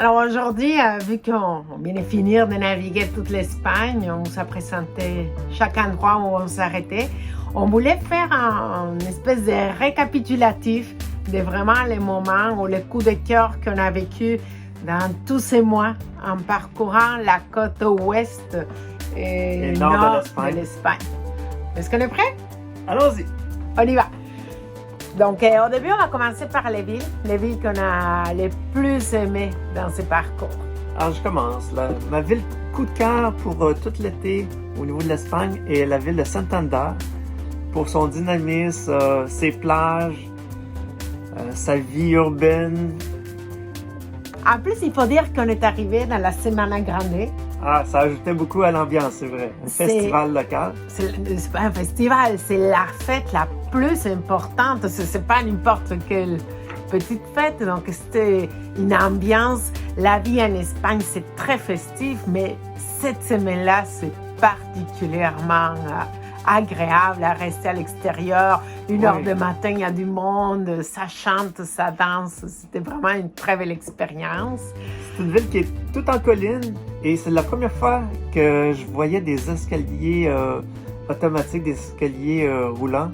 Alors aujourd'hui, vu qu'on vient de finir de naviguer toute l'Espagne, on vous a présenté chaque endroit où on s'arrêtait. On voulait faire une espèce de récapitulatif de vraiment les moments ou les coups de cœur qu'on a vécu dans tous ces mois en parcourant la côte ouest et nord de l'Espagne. Est-ce qu'on est prêt? Allons-y! On y va! Donc, au début, on va commencer par les villes qu'on a les plus aimées dans ce parcours. Alors, je commence. Ma ville coup de cœur pour tout l'été au niveau de l'Espagne est la ville de Santander pour son dynamisme, ses plages, sa vie urbaine. En plus, il faut dire qu'on est arrivé dans la Semana Grande. Ah, ça ajoutait beaucoup à l'ambiance, c'est vrai. Un festival local. C'est pas un festival, c'est la fête la plus importante. C'est pas n'importe quelle petite fête. Donc, c'était une ambiance. La vie en Espagne, c'est très festif, mais cette semaine-là, c'est particulièrement agréable à rester à l'extérieur. 1h du matin, il y a du monde, ça chante, ça danse. C'était vraiment une très belle expérience. C'est une ville qui est toute en colline et c'est la première fois que je voyais des escaliers automatiques, des escaliers roulants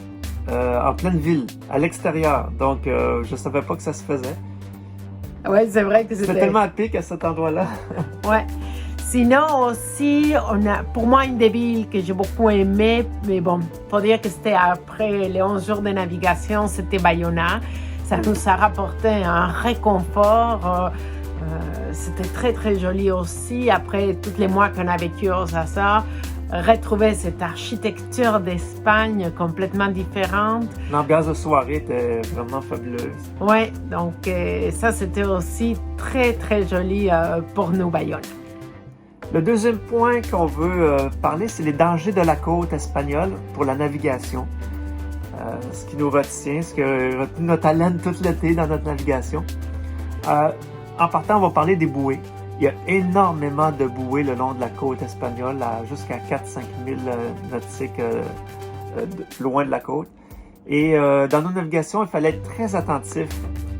en pleine ville, à l'extérieur. Donc, je ne savais pas que ça se faisait. Oui, c'est vrai que c'était tellement à pic à cet endroit-là. Oui. Sinon aussi, pour moi, une des villes que j'ai beaucoup aimé, mais bon, il faut dire que c'était après les 11 jours de navigation, c'était Bayona. Ça nous a rapporté un réconfort. C'était très, très joli aussi. Après tous les mois qu'on a vécu aux Açores, retrouver cette architecture d'Espagne complètement différente. L'ambiance de soirée était vraiment fabuleuse. Oui, donc ça, c'était aussi très, très joli pour nous, Bayona. Le deuxième point qu'on veut parler, c'est les dangers de la côte espagnole pour la navigation. Ce qui nous retient, ce qui a retenu notre haleine tout l'été dans notre navigation. En partant, on va parler des bouées. Il y a énormément de bouées le long de la côte espagnole, jusqu'à 4-5 000 nautiques loin de la côte. Et dans nos navigations, il fallait être très attentif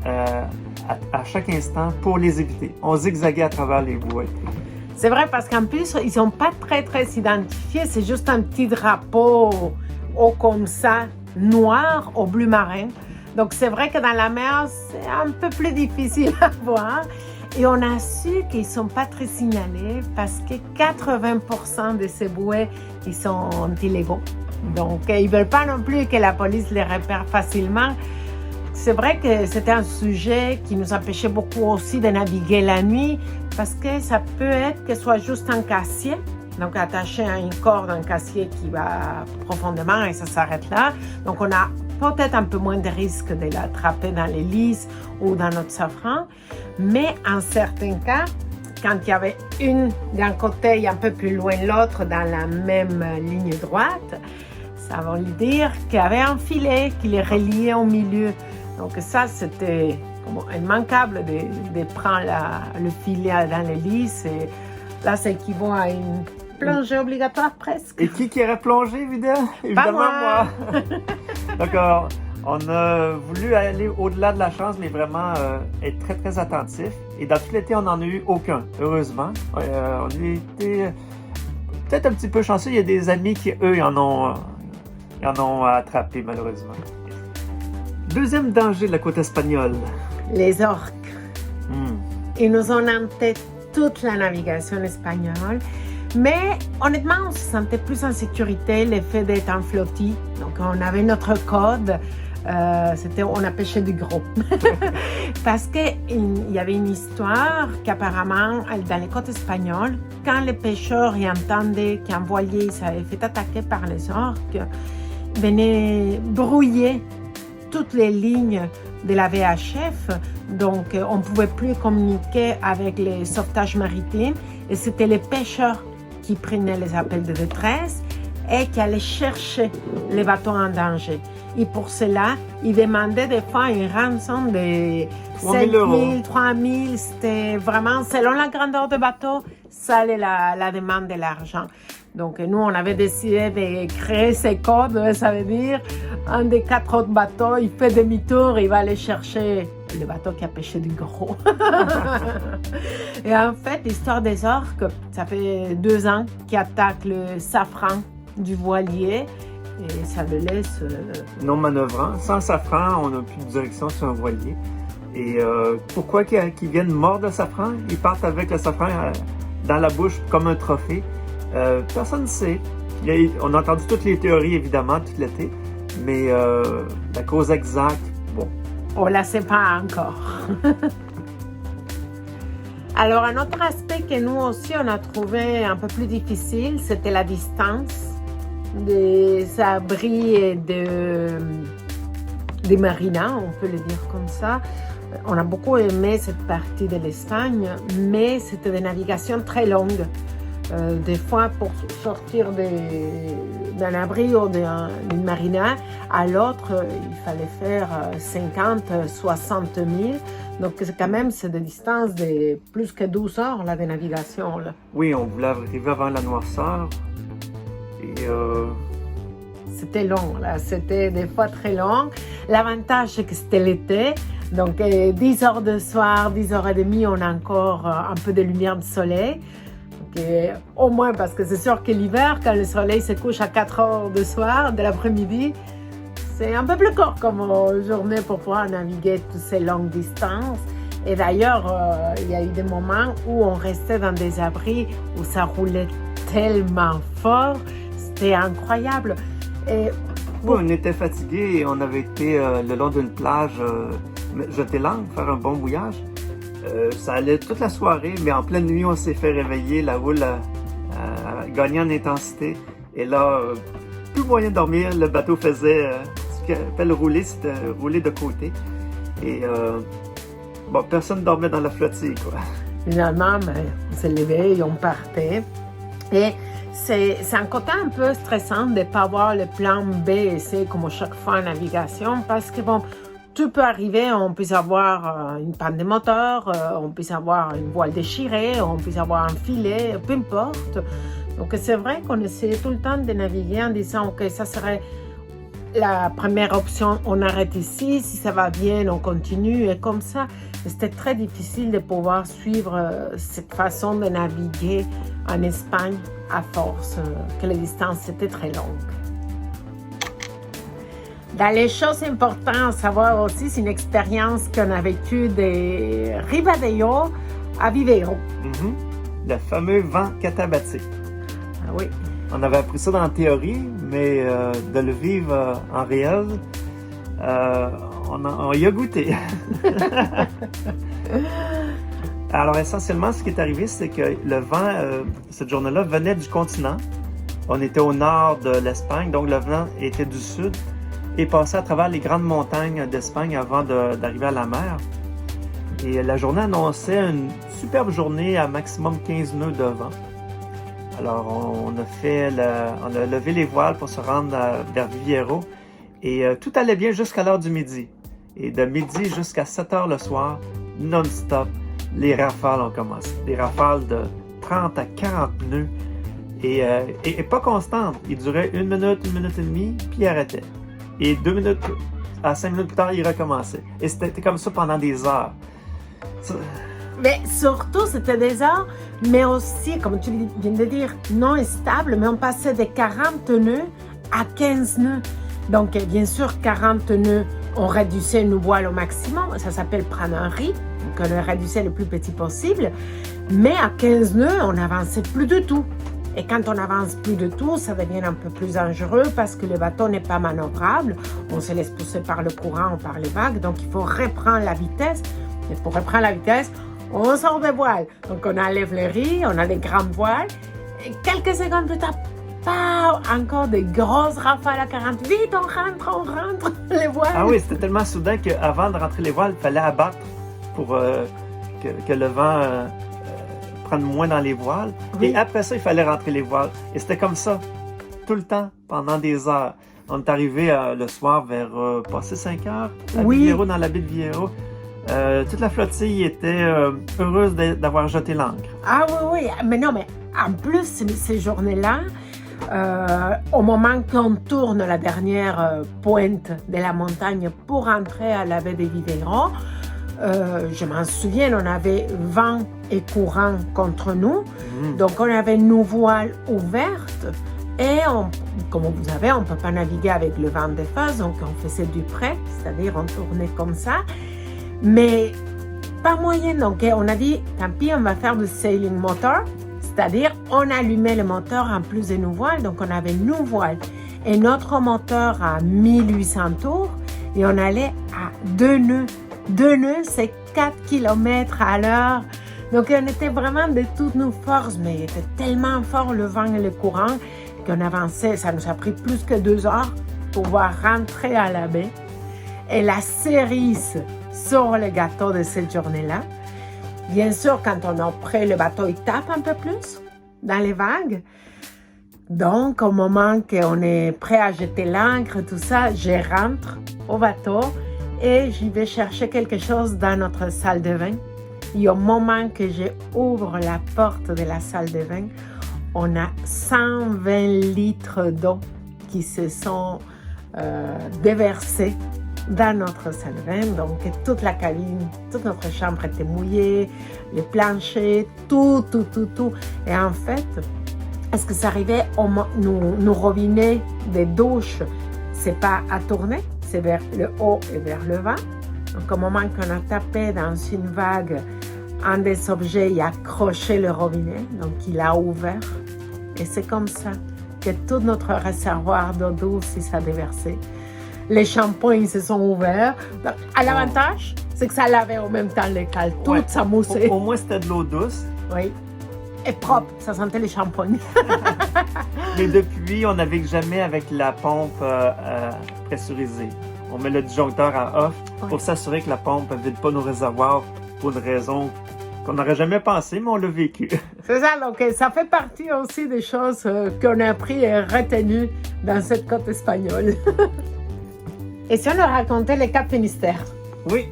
à chaque instant pour les éviter. On zigzaguait à travers les bouées. C'est vrai parce qu'en plus, ils ne sont pas très, très identifiés. C'est juste un petit drapeau haut comme ça, noir au bleu marin. Donc, c'est vrai que dans la mer, c'est un peu plus difficile à voir. Et on a su qu'ils ne sont pas très signalés parce que 80% de ces bouées, ils sont illégaux. Donc, ils ne veulent pas non plus que la police les repère facilement. C'est vrai que c'était un sujet qui nous empêchait beaucoup aussi de naviguer la nuit parce que ça peut être que ce soit juste un cassier, donc attaché à une corde, un cassier qui va profondément et ça s'arrête là. Donc, on a peut-être un peu moins de risque de l'attraper dans l'hélice ou dans notre safran. Mais en certains cas, quand il y avait une d'un côté et un peu plus loin l'autre dans la même ligne droite, ça veut dire qu'il y avait un filet qui les reliait au milieu. Donc ça, c'était immanquable de prendre le filet dans l'hélice. Et là, ça équivaut à une plongée obligatoire presque. Et qui aurait plongé, évidemment? Pas moi! Donc, on a voulu aller au-delà de la chance, mais vraiment être très, très attentif. Et dans tout l'été, on n'en a eu aucun, heureusement. On a été peut-être un petit peu chanceux. Il y a des amis qui, eux, en ont attrapé, malheureusement. Deuxième danger de la côte espagnole. Les orques. Ils nous ont hanté toute la navigation espagnole. Mais honnêtement, on se sentait plus en sécurité le fait d'être en flottille. Donc, on avait notre code. On a pêché du gros. Parce qu'il y avait une histoire qu'apparemment, dans les côtes espagnoles, quand les pêcheurs y entendaient qu'un voilier s'avait fait attaquer par les orques, venaient brouiller toutes les lignes de la VHF. Donc, on ne pouvait plus communiquer avec les sauvetages maritimes. Et c'était les pêcheurs qui prenaient les appels de détresse et qui allaient chercher les bateaux en danger. Et pour cela, ils demandaient des fois une rançon de 7 000, 3 000. C'était vraiment, selon la grandeur du bateau, ça allait la demande de l'argent. Donc, nous, on avait décidé de créer ces codes. Ça veut dire, un des 4 autres bateaux, il fait demi-tour, il va aller chercher le bateau qui a pêché du gros. Et en fait, l'histoire des orques, ça fait 2 ans qu'ils attaquent le safran du voilier et ça le laisse... Non manœuvrant. Sans le safran, on n'a plus de direction sur un voilier. Et pourquoi qu'ils viennent mordre le safran? Ils partent avec le safran dans la bouche comme un trophée. Personne ne sait. On a entendu toutes les théories, évidemment, tout l'été. Mais la cause exacte, bon. On ne la sait pas encore. Alors, un autre aspect que nous aussi, on a trouvé un peu plus difficile, c'était la distance des abris et des marinas, on peut le dire comme ça. On a beaucoup aimé cette partie de l'Espagne, mais c'était des navigations très longues. Des fois, pour sortir d'un abri ou d'une marina à l'autre, il fallait faire 50, 60 000. Donc, quand même, c'est des distances de plus que 12 heures là, de navigation. Là. Oui, on voulait arriver avant la noirceur. Et c'était long, là. C'était des fois très long. L'avantage, c'est que c'était l'été. Donc, 10 heures de soir, 10 heures et demie, on a encore un peu de lumière de soleil. Donc, au moins, parce que c'est sûr que l'hiver, quand le soleil se couche à 4 heures de soir, de l'après-midi, c'est un peu plus court comme journée pour pouvoir naviguer toutes ces longues distances. Et d'ailleurs, il y a eu des moments où on restait dans des abris où ça roulait tellement fort. C'était incroyable. Et oui, on était fatigués et on avait été le long d'une plage jeter l'ancre, faire un bon bouillage. Ça allait toute la soirée, mais en pleine nuit, on s'est fait réveiller. La houle a gagné en intensité. Et là, plus moyen de dormir. Le bateau faisait ce qu'on appelle rouler, c'était rouler de côté. Et bon, personne ne dormait dans la flottille, quoi. Finalement, on s'est levé et on partait. Et c'est un côté un peu stressant de ne pas avoir le plan B et C comme chaque fois en navigation parce que bon, tout peut arriver, on peut avoir une panne de moteur, on peut avoir une voile déchirée, on peut avoir un filet, peu importe. Donc c'est vrai qu'on essaie tout le temps de naviguer en disant ok, ça serait la première option, on arrête ici, si ça va bien, on continue et comme ça. C'était très difficile de pouvoir suivre cette façon de naviguer en Espagne à force que les distances étaient très longues. Dans les choses importantes à savoir aussi, c'est une expérience qu'on a vécue de Ribadeo à Viveiro. Le fameux vent Catabatic. Ah oui. On avait appris ça dans la théorie, mais de le vivre en réel, on y a goûté. Alors essentiellement, ce qui est arrivé, c'est que le vent, cette journée-là, venait du continent. On était au nord de l'Espagne, donc le vent était du sud et passait à travers les grandes montagnes d'Espagne avant d'arriver à la mer. Et la journée annonçait une superbe journée à maximum 15 nœuds de vent. Alors on a levé les voiles pour se rendre vers Viveiro et tout allait bien jusqu'à l'heure du midi. Et de midi jusqu'à 7 heures le soir, non-stop, les rafales ont commencé. Des rafales de 30 à 40 nœuds et pas constantes. Ils duraient 1 minute, 1 minute et demie, puis ils arrêtaient. Et 2 minutes à 5 minutes plus tard, ils recommençaient. Et c'était comme ça pendant des heures. Mais surtout, c'était des heures, mais aussi, comme tu viens de dire, non stable, mais on passait de 40 nœuds à 15 nœuds. Donc, bien sûr, 40 nœuds, on réduisait une voile au maximum. Ça s'appelle prendre un rythme, donc on le réduisait le plus petit possible. Mais à 15 nœuds, on n'avançait plus du tout. Et quand on avance plus de tout, ça devient un peu plus dangereux parce que le bateau n'est pas manœuvrable. On se laisse pousser par le courant ou par les vagues, donc il faut reprendre la vitesse. Et pour reprendre la vitesse, on sort des voiles. Donc on enlève les riz, on a les grandes voiles. Et quelques secondes plus tard, encore des grosses rafales à 40. Vite, on rentre les voiles. Ah oui, c'était tellement soudain qu'avant de rentrer les voiles, il fallait abattre pour que le vent prenne moins dans les voiles. Oui. Et après ça, il fallait rentrer les voiles. Et c'était comme ça, tout le temps, pendant des heures. On est arrivé le soir vers passé 5 heures à Viveiro, dans la baie de Viveiro. Toute la flottille était heureuse d'avoir jeté l'ancre. Ah oui, mais non, mais en plus, ces journées-là, au moment qu'on tourne la dernière pointe de la montagne pour entrer à la baie de Viveiro, Je m'en souviens, on avait vent et courant contre nous. Donc, on avait nos voiles ouvertes. Et comme vous savez, on ne peut pas naviguer avec le vent de face. Donc, on faisait du près, c'est-à-dire on tournait comme ça. Mais pas moyen. Donc, on a dit, tant pis, on va faire du sailing motor. C'est-à-dire, on allumait le moteur en plus de nos voiles. Donc, on avait nos voiles et notre moteur à 1800 tours. Et on allait à 2 nœuds. 2 nœuds, c'est 4 km à l'heure. Donc, on était vraiment de toutes nos forces. Mais il était tellement fort le vent et le courant qu'on avançait. Ça nous a pris plus que 2 heures pour pouvoir rentrer à la baie. Et la cerise sur le gâteau de cette journée-là, bien sûr, quand on est près, le bateau, il tape un peu plus dans les vagues. Donc, au moment qu'on est prêt à jeter l'ancre, tout ça, je rentre au bateau et j'y vais chercher quelque chose dans notre salle de vin. Et au moment que j'ouvre la porte de la salle de vin, on a 120 litres d'eau qui se sont déversés dans notre salle de vin. Donc, toute la cabine, toute notre chambre était mouillée, les planchers, tout. Et en fait, est-ce que ça arrivait, nos robinets des douches, c'est pas à tourner, c'est vers le haut et vers le bas. Donc, au moment qu'on a tapé dans une vague, un des objets, il a accroché le robinet, donc il a ouvert. Et c'est comme ça que tout notre réservoir d'eau douce s'est déversé. Les shampoings se sont ouverts. Donc, à l'avantage, c'est que ça lavait en même temps les cales. Tout ça moussait. Au moins, c'était de l'eau douce. Oui. Et propre. Ça sentait les shampoings. Mais depuis, on navigue jamais avec la pompe pressurisée. On met le disjoncteur en off pour s'assurer que la pompe ne vide pas nos réservoirs pour une raison qu'on n'aurait jamais pensé, mais on l'a vécu. C'est ça, donc ça fait partie aussi des choses qu'on a appris et retenues dans cette côte espagnole. Et si on leur racontait le Cap Finistère? Oui.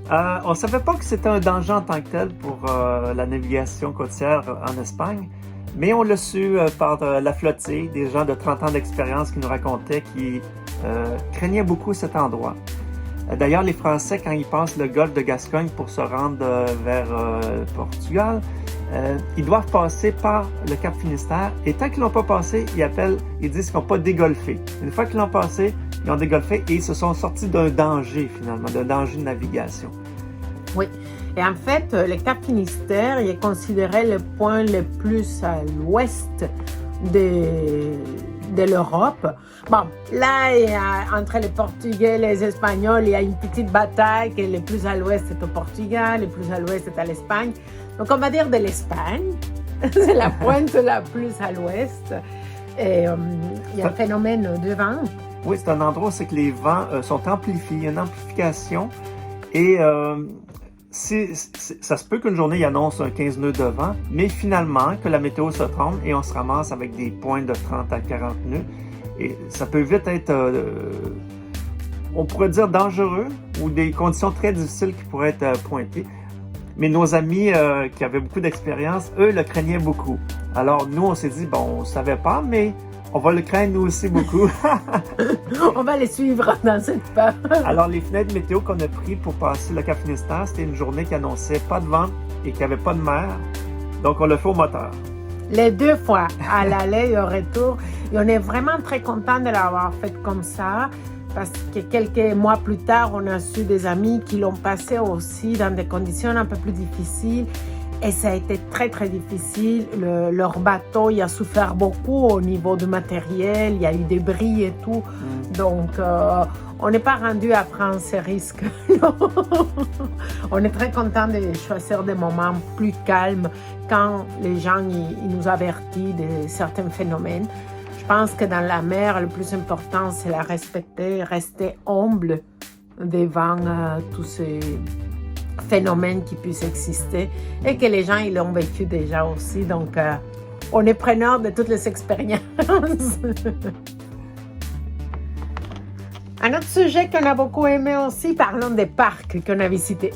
On ne savait pas que c'était un danger en tant que tel pour la navigation côtière en Espagne, mais on l'a su par la flottille, des gens de 30 ans d'expérience qui nous racontaient qu'ils craignaient beaucoup cet endroit. D'ailleurs, les Français, quand ils passent le golfe de Gascogne pour se rendre vers Portugal, ils doivent passer par le Cap Finistère. Et tant qu'ils ne l'ont pas passé, ils disent qu'ils n'ont pas dégolfé. Une fois qu'ils l'ont passé, ils ont dégolfé et ils se sont sortis d'un danger, finalement, d'un danger de navigation. Oui. Et en fait, le Cap Finistère il est considéré le point le plus à l'ouest de l'Europe. Bon, là, entre les Portugais et les Espagnols, il y a une petite bataille que le plus à l'ouest est au Portugal, le plus à l'ouest est à l'Espagne. Donc, on va dire de l'Espagne. C'est la pointe la plus à l'ouest. Et il y a un phénomène de vent. Oui, c'est un endroit où c'est que les vents sont amplifiés. Il y a une amplification. Et ça se peut qu'une journée, il annonce un 15 nœuds de vent, mais finalement, que la météo se trompe et on se ramasse avec des pointes de 30 à 40 nœuds. Et ça peut vite être, on pourrait dire, dangereux ou des conditions très difficiles qui pourraient être pointées. Mais nos amis qui avaient beaucoup d'expérience, eux, le craignaient beaucoup. Alors, nous, on s'est dit, bon, on ne savait pas, mais on va le craindre nous aussi beaucoup. On va les suivre dans cette peur. Alors, les fenêtres météo qu'on a pris pour passer le Cap Finistère, c'était une journée qui annonçait pas de vent et qui n'avait pas de mer. Donc, on l'a fait au moteur. Les 2 fois, à l'aller et au retour. Et on est vraiment très content de l'avoir fait comme ça. Parce que quelques mois plus tard, on a su des amis qui l'ont passé aussi dans des conditions un peu plus difficiles. Et ça a été très, très difficile. Leur bateau, il a souffert beaucoup au niveau du matériel. Il y a eu des bris et tout. Donc, on n'est pas rendu à prendre ces risques. On est très content de choisir des moments plus calmes quand les gens ils nous avertissent de certains phénomènes. Je pense que dans la mer, le plus important, c'est la respecter, rester humble devant tous ces phénomènes qui puissent exister et que les gens ils l'ont vécu déjà aussi. Donc, on est preneur de toutes les expériences. Un autre sujet qu'on a beaucoup aimé aussi, parlons des parcs qu'on a visités.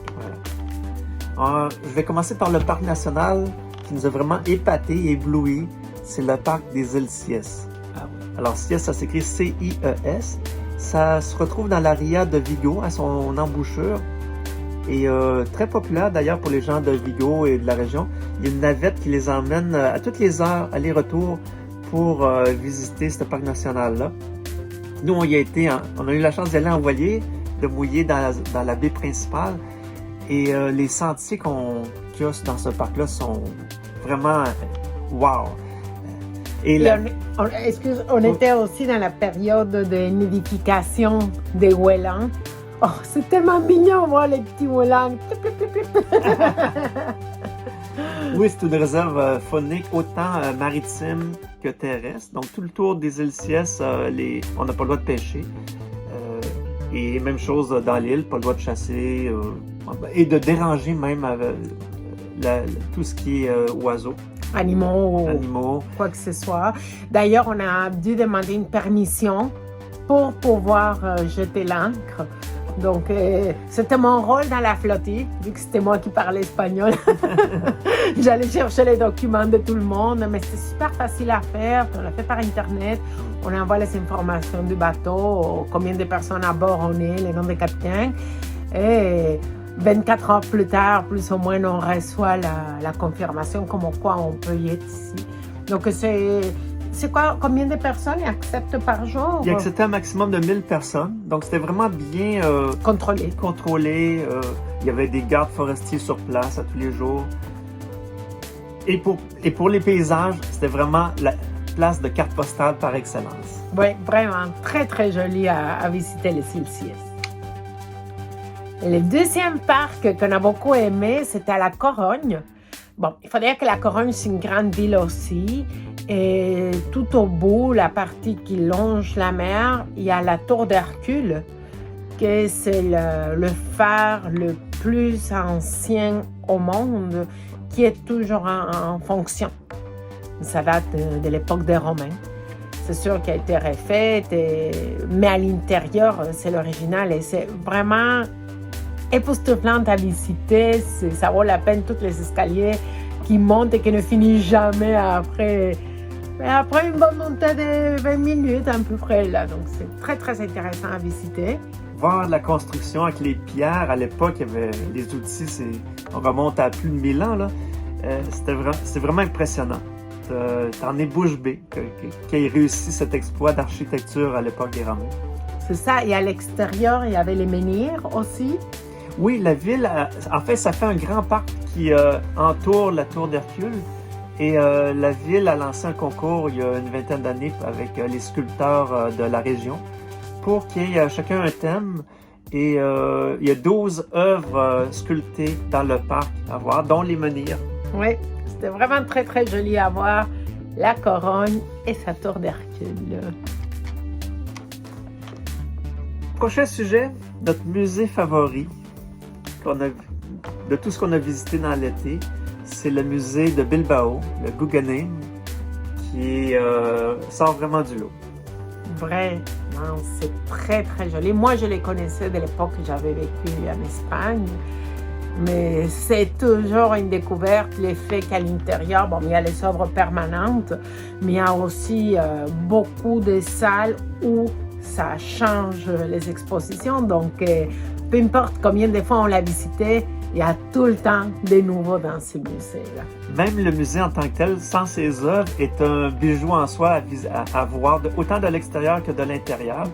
Je vais commencer par le parc national qui nous a vraiment épatés et éblouis. C'est le parc des îles Siès. Alors, Siès, ça s'écrit C-I-E-S. Ça se retrouve dans la ria de Vigo, à son embouchure. et très populaire d'ailleurs pour les gens de Vigo et de la région. Il y a une navette qui les emmène à toutes les heures, aller-retour, pour visiter ce parc national-là. Nous, on y a été, on a eu la chance d'y aller en voilier, de mouiller dans la baie principale, et les sentiers qu'il y a dans ce parc-là sont vraiment wow! Et on était aussi dans la période de nidification des ouelans. Oh, c'est tellement mignon, voir les petits ouelans. Oui, c'est une réserve faunique autant maritime que terrestre. Donc, tout le tour des îles Siès, on n'a pas le droit de pêcher. Et même chose dans l'île, pas le droit de chasser et de déranger même tout ce qui est oiseaux. Animaux, quoi que ce soit. D'ailleurs, on a dû demander une permission pour pouvoir jeter l'ancre. Donc, c'était mon rôle dans la flottille, vu que c'était moi qui parlais espagnol. J'allais chercher les documents de tout le monde, mais c'est super facile à faire. On l'a fait par Internet. On envoie les informations du bateau, combien de personnes à bord on est, les noms des capitaines. Et 24 heures plus tard, plus ou moins, on reçoit la confirmation comme quoi on peut y être ici. Donc, c'est quoi, combien de personnes ils acceptent par jour? Ils acceptaient un maximum de 1000 personnes. Donc, c'était vraiment bien contrôlé. Il y avait des gardes forestiers sur place à tous les jours. Et pour les paysages, c'était vraiment la place de carte postale par excellence. Oui, vraiment très, très joli à visiter les îles Siès. Le deuxième parc qu'on a beaucoup aimé, c'était à La Corogne. Bon, il faut dire que La Corogne, c'est une grande ville aussi. Et tout au bout, la partie qui longe la mer, il y a la tour d'Hercule, que c'est le phare le plus ancien au monde, qui est toujours en fonction. Ça date de l'époque des Romains. C'est sûr qu'il a été refait, mais à l'intérieur, c'est l'original et c'est vraiment époustouflante à visiter. Ça vaut la peine, tous les escaliers qui montent et qui ne finissent jamais après une bonne montée de 20 minutes à peu près là. Donc c'est très très intéressant à visiter. Voir la construction avec les pierres, à l'époque, il y avait les outils, on remonte à plus de 1000 ans là. C'est vraiment impressionnant. T'en es bouche bée qu'il ait réussi cet exploit d'architecture à l'époque des Romains. C'est ça, et à l'extérieur, il y avait les menhirs aussi. Oui, la ville, en fait, ça fait un grand parc qui entoure la tour d'Hercule. Et la ville a lancé un concours il y a une vingtaine d'années avec les sculpteurs de la région pour qu'il y ait chacun un thème. Et il y a 12 œuvres sculptées dans le parc à voir, dont les menhirs. Oui, c'était vraiment très, très joli à voir. La Corogne et sa tour d'Hercule. Prochain sujet, notre musée favori de tout ce qu'on a visité dans l'été, c'est le musée de Bilbao, le Guggenheim, qui sort vraiment du lot. Vraiment, c'est très très joli. Moi, je les connaissais de l'époque que j'avais vécu en Espagne, mais c'est toujours une découverte, l'effet qu'à l'intérieur, bon, il y a les œuvres permanentes, mais il y a aussi beaucoup de salles où ça change les expositions, donc peu importe combien de fois on l'a visité, il y a tout le temps des nouveaux dans ce musée-là. Même le musée en tant que tel, sans ses œuvres, est un bijou en soi à voir, autant de l'extérieur que de l'intérieur.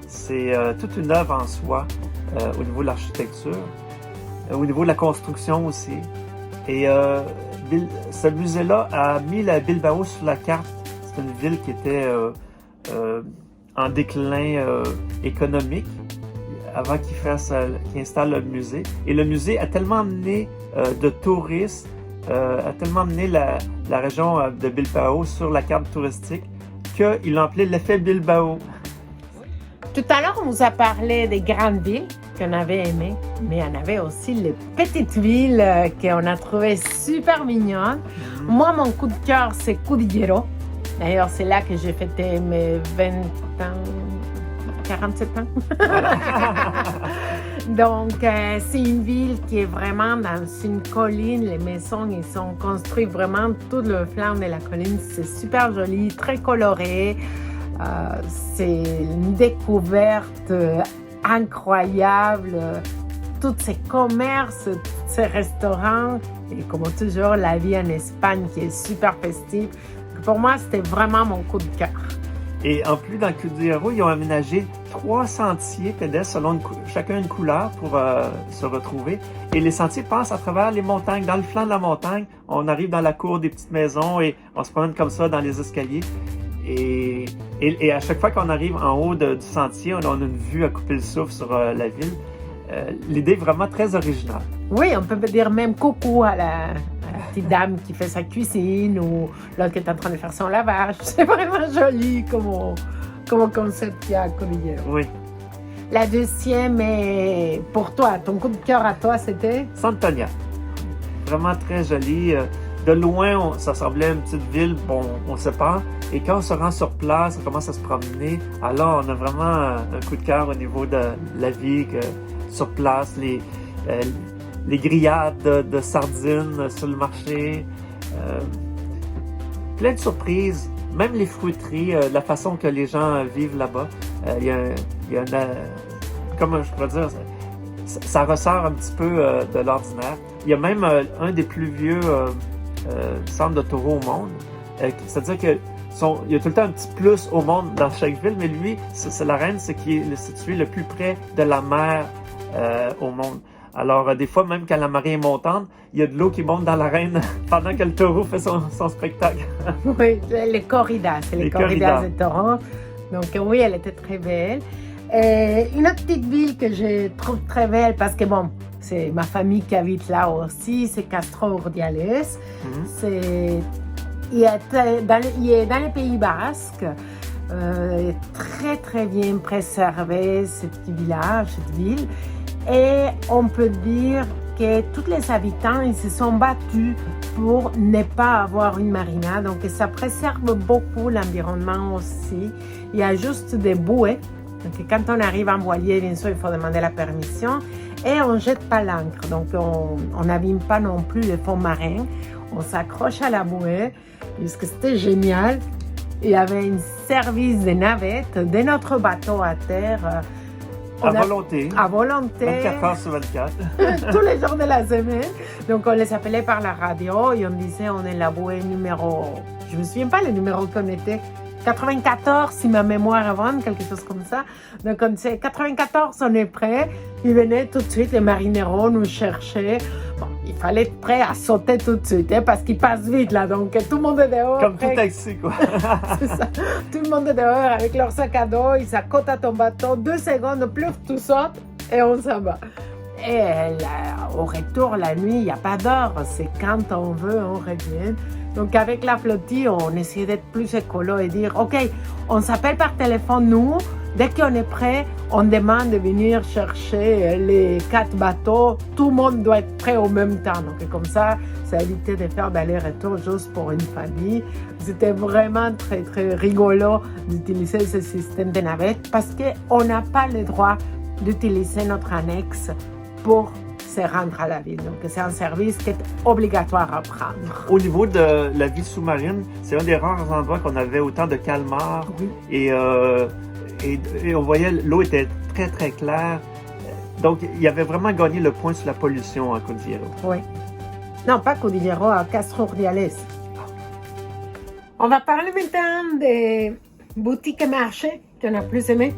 C'est toute une œuvre en soi au niveau de l'architecture, au niveau de la construction aussi. Et ce musée-là a mis la Bilbao sur la carte. C'est une ville qui était en déclin économique avant qu'il installe le musée. Et le musée a tellement amené de touristes, a tellement amené la région de Bilbao sur la carte touristique qu'il l'a appelé l'effet Bilbao. Tout à l'heure, on vous a parlé des grandes villes qu'on avait aimées, mais il y en avait aussi les petites villes qu'on a trouvées super mignonnes. Moi, mon coup de cœur, c'est Cudillero. D'ailleurs, c'est là que j'ai fêté mes 47 ans. Donc, c'est une ville qui est vraiment dans une colline. Les maisons, ils sont construites vraiment tout le flanc de la colline. C'est super joli, très coloré. C'est une découverte incroyable. tous ces commerces, tous ces restaurants, et comme toujours, la vie en Espagne qui est super festive. Pour moi, c'était vraiment mon coup de cœur. Et en plus, dans le Cordillero, ils ont aménagé 3 sentiers pédestres selon chacun une couleur pour se retrouver. Et les sentiers passent à travers les montagnes. Dans le flanc de la montagne, on arrive dans la cour des petites maisons et on se promène comme ça dans les escaliers. Et à chaque fois qu'on arrive en haut du sentier, on a une vue à couper le souffle sur la ville. L'idée est vraiment très originale. Oui, on peut dire même coucou à la petite dame qui fait sa cuisine ou l'autre qui est en train de faire son lavage. C'est vraiment joli comme concept qu'il y a à Cordillero. Oui. La deuxième est pour toi. Ton coup de cœur à toi, c'était? Sant'Antonia. Vraiment très joli. De loin, ça semblait une petite ville, bon, on ne sait pas. Et quand on se rend sur place, on commence à se promener. Alors, on a vraiment un coup de cœur au niveau de la vie sur place, les grillades de sardines sur le marché. Plein de surprises, même les fruiteries, la façon que les gens vivent là-bas. Il y a comment je pourrais dire, ça ressort un petit peu de l'ordinaire. Il y a même un des plus vieux centres de taureaux au monde. C'est-à-dire que il y a tout le temps un petit plus au monde dans chaque ville, mais lui, c'est la reine, c'est qui est situé le plus près de la mer au monde. Alors, des fois, même quand la marée est montante, il y a de l'eau qui monte dans l'arène pendant que le taureau fait son spectacle. Oui, les corridas, c'est les corridas de taureaux. Donc, oui, elle était très belle. Une autre petite ville que je trouve très belle, parce que bon, c'est ma famille qui habite là aussi, c'est Castro Urdiales. Il est dans les Pays Basques. Très, très bien préservé, ce petit village, cette ville. Et on peut dire que tous les habitants, ils se sont battus pour ne pas avoir une marina. Donc, ça préserve beaucoup l'environnement aussi. Il y a juste des bouées. Donc, quand on arrive en voilier, bien sûr, il faut demander la permission. Et on ne jette pas l'ancre. Donc, on n'abîme pas non plus les fonds marins. On s'accroche à la bouée. Parce que c'était génial. Il y avait un service de navette de notre bateau à terre. À volonté. 24 heures sur 24. Tous les jours de la semaine. Donc, on les appelait par la radio et on disait on est la bouée numéro... Je ne me souviens pas le numéro qu'on était. 94, si ma mémoire est bonne, quelque chose comme ça. Donc, on disait 94, on est prêt. Ils venaient tout de suite, les marineros nous cherchaient. Bon, il fallait être prêt à sauter tout de suite, parce qu'ils passent vite là. Donc, tout le monde est dehors. Comme tout taxi, quoi. C'est ça. Tout le monde est dehors avec leur sac à dos. Ils s'accotent à ton bateau. 2 secondes, plus tout saute et on s'en va. Et au retour, la nuit, il n'y a pas d'heure. C'est quand on veut, on revient. Donc, avec la flottille, on essayait d'être plus écolo et dire, OK, on s'appelle par téléphone, nous. Dès qu'on est prêt, on demande de venir chercher les 4 bateaux. Tout le monde doit être prêt au même temps. Donc, comme ça évitait de faire d'aller-retour juste pour une famille. C'était vraiment très, très rigolo d'utiliser ce système de navette parce qu'on n'a pas le droit d'utiliser notre annexe pour se rendre à la ville. Donc, c'est un service qui est obligatoire à prendre. Au niveau de la vie sous-marine, c'est un des rares endroits qu'on avait autant de calmars. Oui. Et on voyait l'eau était très, très claire. Donc, il avait vraiment gagné le point sur la pollution à Cordillero. Oui. Non, pas Cordillero, à Castro Urdiales. On va parler maintenant des boutiques et marchés qu'on a plus aimé.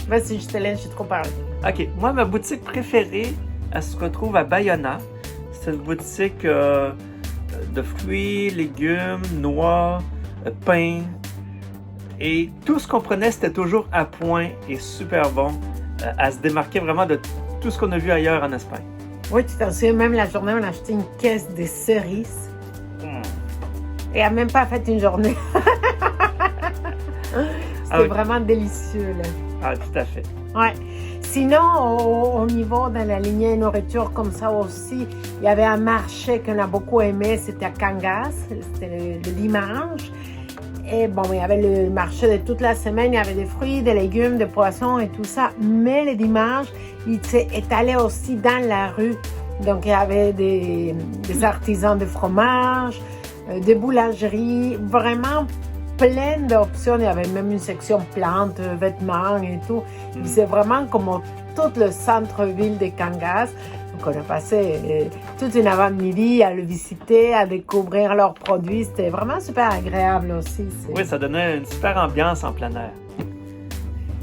Vas-y, je te laisse, j'ai trop parlé. OK. Moi, ma boutique préférée, elle se retrouve à Bayona. C'est une boutique de fruits, légumes, noix, pain. Et tout ce qu'on prenait, c'était toujours à point et super bon. Elle se démarquait vraiment de tout ce qu'on a vu ailleurs en Espagne. Oui, tu t'en souviens, même la journée, on a acheté une caisse de cerises. Et elle n'a même pas fait une journée. C'était vraiment délicieux, là. Ah, tout à fait. Ouais. Sinon, au niveau de la lignée nourriture comme ça aussi, il y avait un marché qu'on a beaucoup aimé, c'était à Cangas, c'était le dimanche. Et bon, il y avait le marché de toute la semaine, il y avait des fruits, des légumes, des poissons et tout ça. Mais le dimanche, il s'est étalé aussi dans la rue. Donc, il y avait des artisans de fromage, des boulangeries, vraiment plein d'options. Il y avait même une section plantes, vêtements et tout. C'est vraiment comme tout le centre-ville de Cangas. Donc on a passé toute une avant-midi à le visiter, à découvrir leurs produits. C'était vraiment super agréable aussi. Oui, ça donnait une super ambiance en plein air.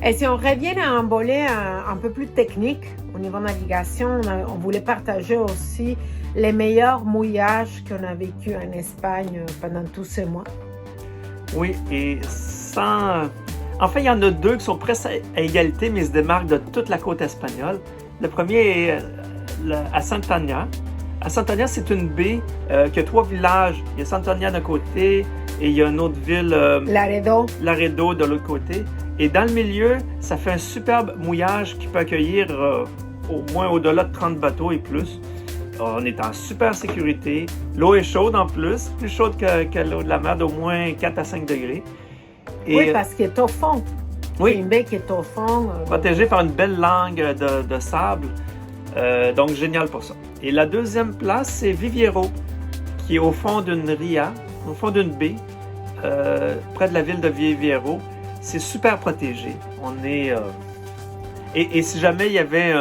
Et si on revient à un volet un peu plus technique, au niveau navigation, on voulait partager aussi les meilleurs mouillages qu'on a vécu en Espagne pendant tous ces mois. Oui, et sans... En fait, il y en a deux qui sont presque à égalité, mais ils se démarquent de toute la côte espagnole. Le premier est à Santanya. À Santanya, c'est une baie qui a 3 villages. Il y a Santanya d'un côté et il y a une autre ville, Laredo de l'autre côté. Et dans le milieu, ça fait un superbe mouillage qui peut accueillir au moins au-delà de 30 bateaux et plus. On est en super sécurité. L'eau est chaude en plus chaude que l'eau de la mer d'au moins 4 à 5 degrés. Et, oui, parce qu'il est au fond. Oui. C'est une baie qui est au fond. Protégée par une belle langue de sable. Donc, génial pour ça. Et la deuxième place, c'est Viviero, qui est au fond d'une ria, au fond d'une baie, près de la ville de Viviero. C'est super protégé. On est... Et si jamais il y avait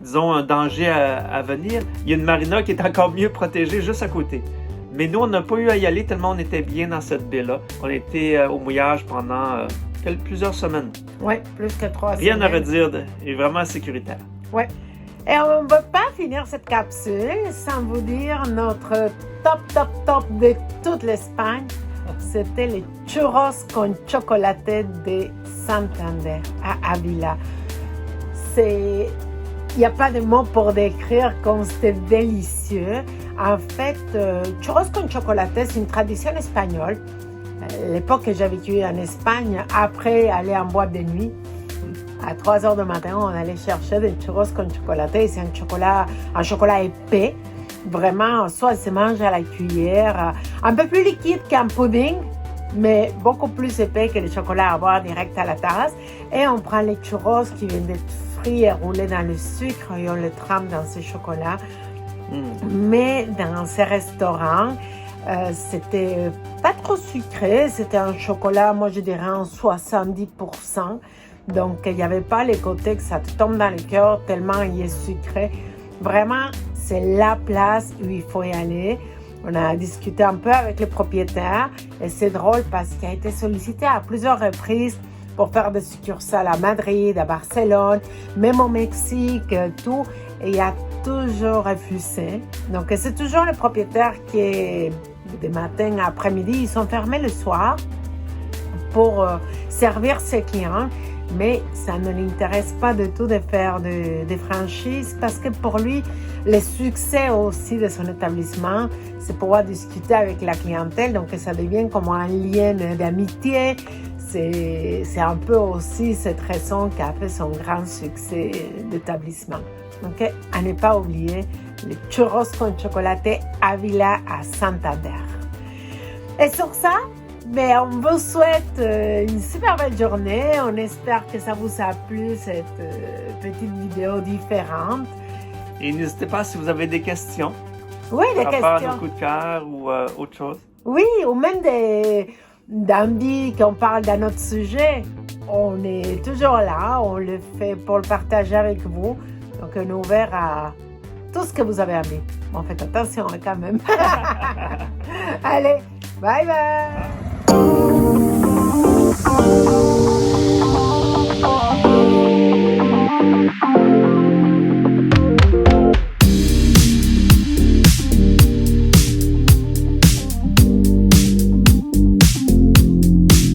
disons, un danger à venir, il y a une marina qui est encore mieux protégée juste à côté. Mais nous, on n'a pas eu à y aller tellement on était bien dans cette baie-là. On était au mouillage pendant plusieurs semaines. Oui, plus que 3 Rien semaines. à redire, et vraiment sécuritaire. Oui. Et on ne va pas finir cette capsule sans vous dire notre top de toute l'Espagne. C'était les churros con chocolate de Santander à Ávila. Il n'y a pas de mots pour décrire comme c'était délicieux. En fait, churros con chocolate, c'est une tradition espagnole. L'époque que j'ai vécu en Espagne, après aller en boîte de nuit, à 3 heures du matin, on allait chercher des churros con chocolate. C'est un chocolat épais. Vraiment, soit il se mange à la cuillère, un peu plus liquide qu'un pudding, mais beaucoup plus épais que le chocolat à boire direct à la tasse. Et on prend les churros qui viennent d'être frits et roulés dans le sucre et on les trempe dans ce chocolat. Mais dans ces restaurants, c'était pas trop sucré, c'était un chocolat, moi je dirais en 70%. Donc il n'y avait pas les côtés que ça te tombe dans le cœur tellement il est sucré. Vraiment, c'est la place où il faut y aller. On a discuté un peu avec le propriétaire et c'est drôle parce qu'il a été sollicité à plusieurs reprises pour faire des succursales à Madrid, à Barcelone, même au Mexique, tout. Et il a toujours refusé. Donc, c'est toujours le propriétaire qui est des matins à après-midi. Ils sont fermés le soir pour servir ses clients. Mais ça ne l'intéresse pas du tout de faire des franchises parce que pour lui, le succès aussi de son établissement, c'est pouvoir discuter avec la clientèle. Donc, ça devient comme un lien d'amitié. C'est un peu aussi cette raison qui a fait son grand succès d'établissement. Donc, à ne pas oublier, les churros con chocolate Ávila à Santander. Et sur ça, on vous souhaite une super belle journée. On espère que ça vous a plu, cette petite vidéo différente. Et n'hésitez pas si vous avez des questions. Oui, des questions. Par rapport à nos coups de cœur ou autre chose. Oui, ou même d'envie qu'on parle d'un autre sujet. On est toujours là, on le fait pour le partager avec vous. Donc, on est ouvert à tout ce que vous avez envie. Bon, faites attention quand même. Allez, bye bye.